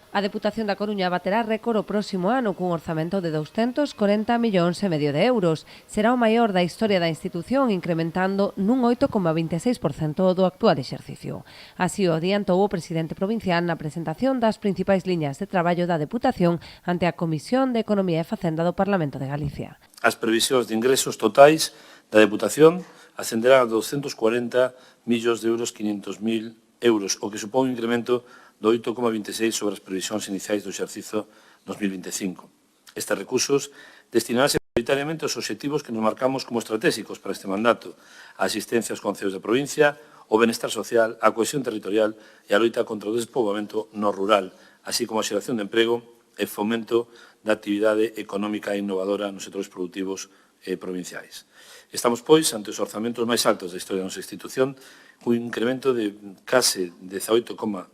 A Deputación da Coruña baterá récord o próximo ano cun orzamento de 240,5 millóns de euros. Será o maior da historia da institución, incrementando nun 8,26% do actual exercicio. Así o adiantou o presidente provincial na presentación das principais liñas de traballo da Deputación ante a Comisión de Economía e Facenda do Parlamento de Galicia. As previsións de ingresos totais da Deputación ascenderán a 240 millóns de euros 500.000 euros, o que supón un incremento do 8,26 sobre as previsións iniciais do exercicio 2025. Estes recursos destinaránse prioritariamente aos obxectivos que nos marcamos como estratégicos para este mandato: a asistencia aos concellos da provincia, o benestar social, a cohesión territorial e a loita contra o despoboamento no rural, así como a xeración de emprego e fomento da actividade económica e innovadora nos sectores produtivos provinciais. Estamos, pois, ante os orzamentos máis altos da historia da nosa institución, cun incremento de case 18,5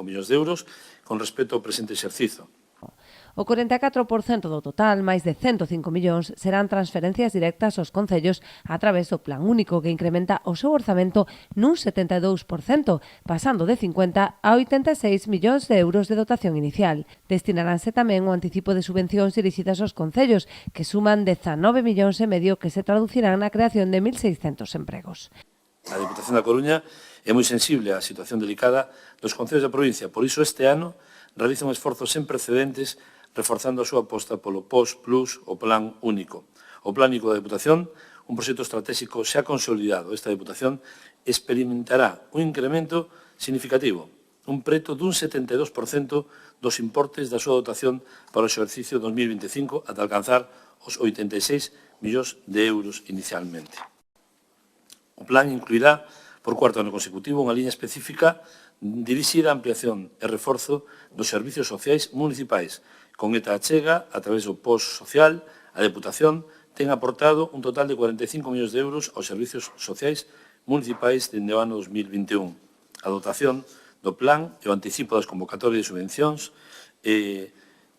millóns de euros con respecto ao presente exercicio. O 44% do total, máis de 105 millóns, serán transferencias directas aos concellos a través do Plan Único, que incrementa o seu orzamento nun 72%, pasando de 50 a 86 millóns de euros de dotación inicial. Destinaránse tamén o anticipo de subvencións dirixidas aos concellos, que suman 19,5 millóns que se traducirán na creación de 1.600 empregos. A Deputación da Coruña é moi sensible á situación delicada dos concellos da provincia, por iso este ano realiza un esforzo sen precedentes reforzando a súa aposta polo POS Plus, o Plan Único. O Plan Único da Deputación, un proxecto estratégico xa consolidado. Esta Deputación experimentará un incremento significativo, un preto dun 72% dos importes da súa dotación para o exercicio 2025 ata alcanzar os 86 millóns de euros inicialmente. O plan incluirá, por cuarto ano consecutivo, unha liña específica dirixida á ampliación e reforzo dos servicios sociais municipais. Con esta achega, a través do POS social, a Deputación ten aportado un total de 45 millóns de euros aos servicios sociais municipais dende o ano 2021. A dotación do plan e o anticipo das convocatorias de subvencións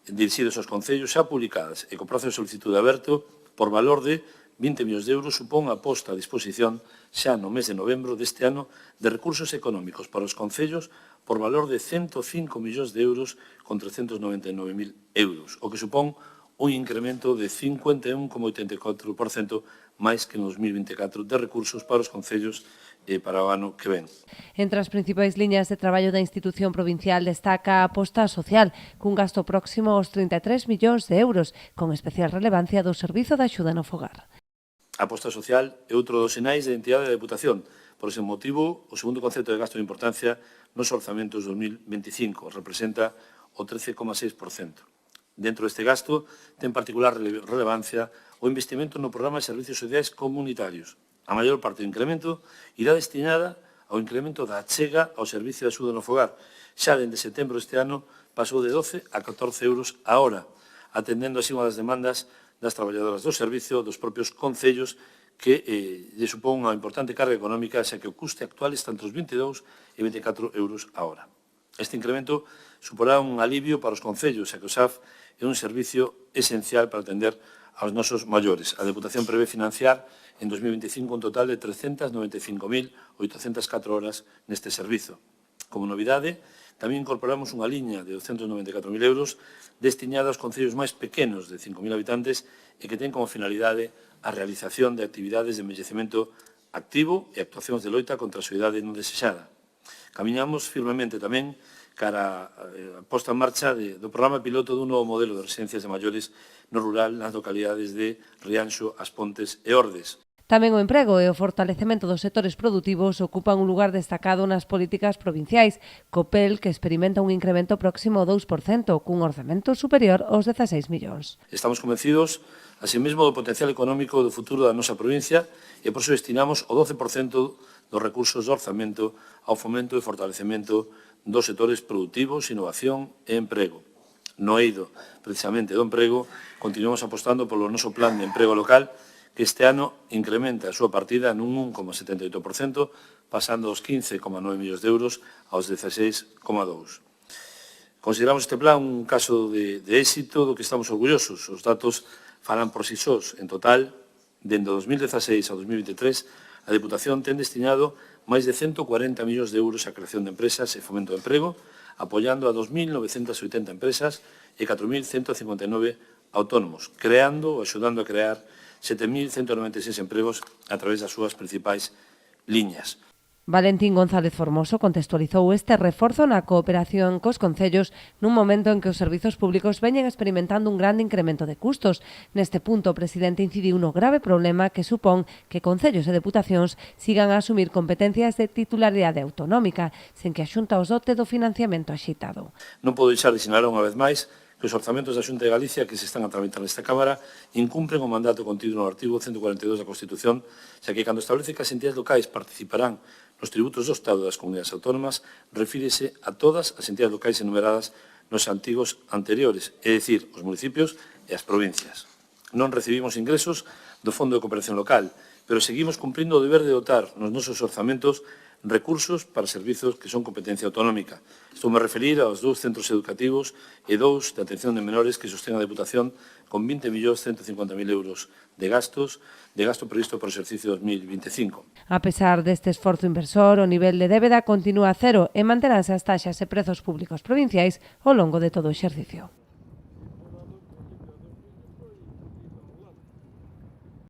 dirixidos aos concellos xa publicadas e co prazo de solicitude aberto por valor de 20 millóns de euros supón a posta a disposición xa no mes de novembro deste ano de recursos económicos para os concellos por valor de 105 millóns de euros con 399.000 euros, o que supón un incremento de 51,84% máis que en 2024 de recursos para os concellos para o ano que ven. Entre as principais liñas de traballo da institución provincial destaca a aposta social, cun gasto próximo aos 33 millóns de euros, con especial relevancia do Servizo de Axuda no Fogar. A aposta social é outro dos sinais de identidade da Deputación. Por ese motivo, o segundo concepto de gasto de importancia nos orzamentos 2025 representa o 13,6%. Dentro deste gasto, ten particular relevancia o investimento no programa de servicios sociais comunitarios. A maior parte do incremento irá destinada ao incremento da achega ao servicio de axuda no fogar. Xa dende setembro deste ano pasou de 12 a 14 euros a hora, atendendo así unha das demandas das traballadoras do servicio, dos propios concellos, que lle supón unha importante carga económica, xa que o custe actual está entre os 22 e 24 euros a hora. Este incremento suporá un alivio para os concellos, xa que o SAF é un servicio esencial para atender aos nosos maiores. A Deputación prevé financiar en 2025 un total de 395.804 horas neste servizo. Como novidade, tamén incorporamos unha liña de 294.000 euros destinada aos concellos máis pequenos de 5.000 habitantes e que ten como finalidade a realización de actividades de envellecemento activo e actuacións de loita contra a soidade non desexada. Camiñamos firmemente tamén cara a posta en marcha do programa piloto dun novo modelo de residencias de maiores no rural nas localidades de Rianxo, As Pontes e Ordes. Tamén o emprego e o fortalecemento dos sectores produtivos ocupan un lugar destacado nas políticas provinciais, COPEL, que experimenta un incremento próximo ao 2%, cun orzamento superior aos 16 millóns. Estamos convencidos, asimismo, do potencial económico do futuro da nosa provincia e por iso destinamos o 12% dos recursos do orzamento ao fomento e fortalecemento dos sectores produtivos, innovación e emprego. No eido, precisamente, do emprego, continuamos apostando polo noso plan de emprego local, que este ano incrementa a súa partida nun 1,78%, pasando aos 15,9 millóns de euros aos 16,2. Consideramos este plan un caso de éxito do que estamos orgullosos. Os datos falan por si sós. En total, dende 2016 a 2023, a Deputación ten destinado máis de 140 millóns de euros á creación de empresas e fomento de emprego, apoyando a 2.980 empresas e 4.159 autónomos, creando ou axudando a crear 7.196 empregos a través das súas principais liñas. Valentín González Formoso contextualizou este reforzo na cooperación cos concellos nun momento en que os servizos públicos veñen experimentando un grande incremento de custos. Neste punto, o presidente incidiu no grave problema que supón que concellos e deputacións sigan a asumir competencias de titularidade autonómica, sen que a Xunta os dote do financiamento axitado. Non podo deixar de sinalar unha vez máis que os orzamentos da Xunta de Galicia que se están a tramitar nesta Cámara incumpren o mandato contido no artigo 142 da Constitución, xa que cando establece que as entidades locais participarán nos tributos do Estado das comunidades autónomas, refírese a todas as entidades locais enumeradas nos antigos anteriores, é dicir, os municipios e as provincias. Non recibimos ingresos do Fondo de Cooperación Local, pero seguimos cumprindo o deber de dotar nos nosos orzamentos recursos para servizos que son competencia autonómica. Estou me referir aos 2 centros educativos e 2 de atención de menores que sostén a Deputación con 20.150.000 euros de gasto previsto para o exercicio 2025. A pesar deste esforzo inversor, o nivel de débeda continúa a cero e manteránse as taxas e prezos públicos provinciais ao longo de todo o exercicio.